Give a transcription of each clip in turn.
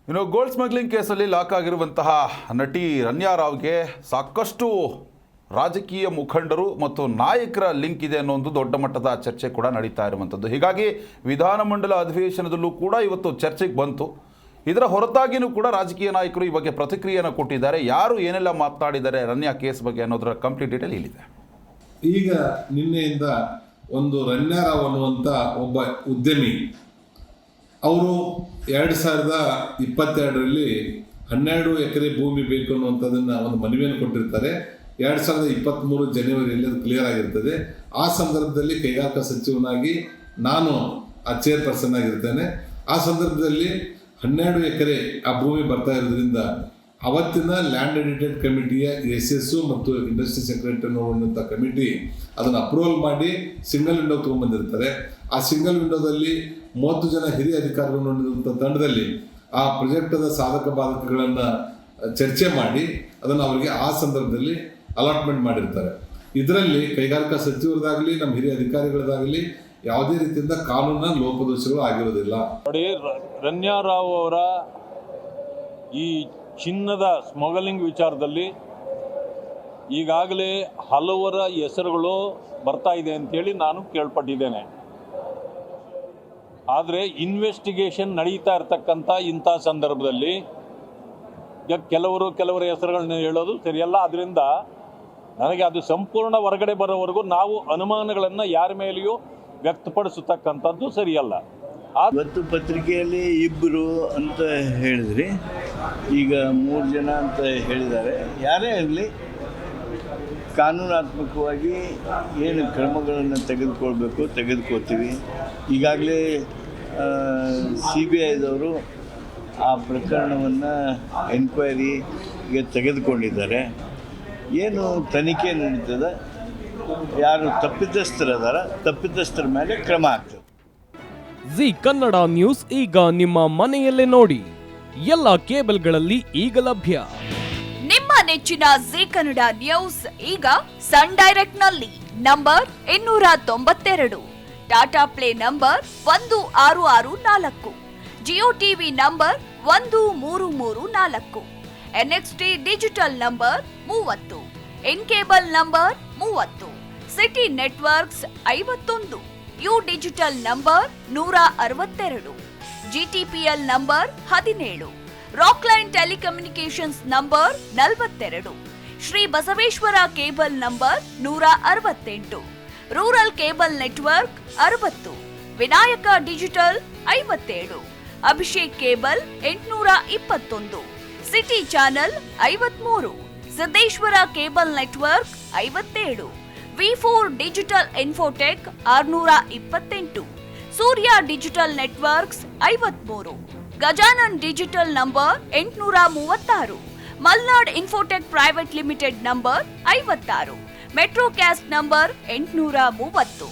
ಇನ್ನು gold smuggling ಕೇಸಲ್ಲಿ lock ಆಗಿರುವಂತಹ ನಟಿ ರನ್ಯಾ ರಾವ್ಗೆ ಸಾಕಷ್ಟು ರಾಜಕೀಯ ಮುಖಂಡರು ಮತ್ತು ನಾಯಕರ ಲಿಂಕ್ ಇದೆ ಅನ್ನೋ ಒಂದು ದೊಡ್ಡ ಮಟ್ಟದ ಚರ್ಚೆ ಕೂಡ ನಡೀತಾ ಇರುವಂಥದ್ದು. ಹೀಗಾಗಿ ವಿಧಾನಮಂಡಲ ಅಧಿವೇಶನದಲ್ಲೂ ಕೂಡ ಇವತ್ತು ಚರ್ಚೆಗೆ ಬಂತು. ಇದರ ಹೊರತಾಗಿಯೂ ಕೂಡ ರಾಜಕೀಯ ನಾಯಕರು ಈ ಬಗ್ಗೆ ಪ್ರತಿಕ್ರಿಯೆಯನ್ನು ಕೊಟ್ಟಿದ್ದಾರೆ. ಯಾರು ಏನೆಲ್ಲ ಮಾತನಾಡಿದ್ದಾರೆ ರನ್ಯಾ ಕೇಸ್ ಬಗ್ಗೆ ಅನ್ನೋದರ ಕಂಪ್ಲೀಟ್ ಡೀಟೇಲ್ ಇಲ್ಲಿದೆ. ಈಗ ನಿನ್ನೆಯಿಂದ ಒಂದು ರನ್ಯಾ ರಾವ್ ಅನ್ನುವಂಥ ಒಬ್ಬ ಉದ್ಯಮಿ ಅವರು 2022ರಲ್ಲಿ 12 ಎಕರೆ ಭೂಮಿ ಬೇಕು ಅನ್ನುವಂಥದ್ದನ್ನು ಒಂದು ಮನವಿಯನ್ನು ಕೊಟ್ಟಿರ್ತಾರೆ. 2023 ಜನವರಿಯಲ್ಲಿ ಅದು ಕ್ಲಿಯರ್ ಆಗಿರ್ತದೆ. ಆ ಸಂದರ್ಭದಲ್ಲಿ ಕೈಗಾರಿಕಾ ಸಚಿವನಾಗಿ ನಾನು ಆ ಚೇರ್ಪರ್ಸನ್ ಆಗಿರ್ತೇನೆ. ಆ ಸಂದರ್ಭದಲ್ಲಿ 12 ಎಕರೆ ಆ ಭೂಮಿ ಬರ್ತಾ ಇರೋದ್ರಿಂದ ಅವತ್ತಿನ ಲ್ಯಾಂಡ್ ಎಡಿಟೆಡ್ ಕಮಿಟಿಯ SS ಮತ್ತು ಇಂಡಸ್ಟ್ರಿ ಸೆಕ್ರೆಟರಿ ಅನ್ನುವಂಥ ಕಮಿಟಿ ಅದನ್ನು ಅಪ್ರೂವಲ್ ಮಾಡಿ ಸಿಂಗಲ್ ವಿಂಡೋ ತೊಗೊಂಡ್ಬಂದಿರ್ತಾರೆ. ಆ ಸಿಂಗಲ್ ವಿಂಡೋದಲ್ಲಿ 30 ಜನ ಹಿರಿಯ ಅಧಿಕಾರಿಗಳು ಹೊಂದಿರುವಂಥ ತಂಡದಲ್ಲಿ ಆ ಪ್ರಾಜೆಕ್ಟದ ಸಾಧಕ ಬಾಧಕಗಳನ್ನು ಚರ್ಚೆ ಮಾಡಿ ಅದನ್ನು ಅವರಿಗೆ ಆ ಸಂದರ್ಭದಲ್ಲಿ ಅಲಾಟ್ಮೆಂಟ್ ಮಾಡಿರ್ತಾರೆ. ಇದರಲ್ಲಿ ಕೈಗಾರಿಕಾ ಸಚಿವರದಾಗಲಿ ನಮ್ಮ ಹಿರಿಯ ಅಧಿಕಾರಿಗಳದಾಗಲಿ ಯಾವುದೇ ರೀತಿಯಿಂದ ಕಾನೂನಿನ ಲೋಪದೋಷಗಳು ಆಗಿರೋದಿಲ್ಲ. ನೋಡಿ, ರನ್ಯಾ ರಾವ್ ಅವರ ಈ ಚಿನ್ನದ ಸ್ಮಗಲಿಂಗ್ ವಿಚಾರದಲ್ಲಿ ಈಗಾಗಲೇ ಹಲವರ ಹೆಸರುಗಳು ಬರ್ತಾ ಇದೆ ಅಂತೇಳಿ ನಾನು ಕೇಳ್ಪಟ್ಟಿದ್ದೇನೆ. ಆದರೆ ಇನ್ವೆಸ್ಟಿಗೇಷನ್ ನಡೀತಾ ಇರತಕ್ಕಂಥ ಇಂಥ ಸಂದರ್ಭದಲ್ಲಿ ಕೆಲವರ ಹೆಸರುಗಳನ್ನ ಹೇಳೋದು ಸರಿಯಲ್ಲ. ಅದರಿಂದ ನನಗೆ ಅದು ಸಂಪೂರ್ಣ ಹೊರಗಡೆ ಬರೋವರೆಗೂ ನಾವು ಅನುಮಾನಗಳನ್ನು ಯಾರ ಮೇಲೆಯೂ ವ್ಯಕ್ತಪಡಿಸತಕ್ಕಂಥದ್ದು ಸರಿಯಲ್ಲ. ಇವತ್ತು ಪತ್ರಿಕೆಯಲ್ಲಿ 2 ಅಂತ ಹೇಳಿದ್ರಿ, ಈಗ 3 ಜನ ಅಂತ ಹೇಳಿದ್ದಾರೆ. ಯಾರೇ ಇರಲಿ, ಕಾನೂನಾತ್ಮಕವಾಗಿ ಏನು ಕ್ರಮಗಳನ್ನು ತೆಗೆದುಕೊಳ್ತೀವಿ. ಈಗಾಗಲೇ CBIದವರು ಆ ಪ್ರಕರಣವನ್ನು ಎನ್ಕ್ವೈರಿಗೆ ತೆಗೆದುಕೊಂಡಿದ್ದಾರೆ. ಏನು ತನಿಖೆ ನಡೀತದೆ, ಯಾರು ತಪ್ಪಿತಸ್ಥರ ಮೇಲೆ ಕ್ರಮ ಆಗ್ತದೆ. ಜಿ ಕನ್ನಡ ನ್ಯೂಸ್ ಈಗ ನಿಮ್ಮ ಮನೆಯಲ್ಲೇ ನೋಡಿ. ಎಲ್ಲ ಕೇಬಲ್ಗಳಲ್ಲಿ ಈಗ ಲಭ್ಯ. ನಿಮ್ಮ ನೆಚ್ಚಿನ ಜಿ ಕನ್ನಡ ನ್ಯೂಸ್ ಈಗ ಸನ್ ಡೈರೆಕ್ಟ್ ನಲ್ಲಿ number 292, Tata play number 1664, Jio TV number 1334, NXT digital number 30, in cable number 30, city networks 51, U digital number 162, GTPL number 17, Rockline telecommunications number 42, Shri Basaveshwara cable number 168, rural cable network 60, Vinayaka digital 57, Abhishek cable 821, city channel 53, Siddeshwara cable network 57, V4 digital Infotech 628, Surya digital networks 53, Gajanan digital number 836, Malnad Infotech private limited number 56, Metrocast number 830,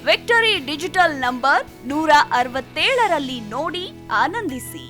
Victory digital number 167ರಲ್ಲಿ ನೋಡಿ ಆನಂದಿಸಿ.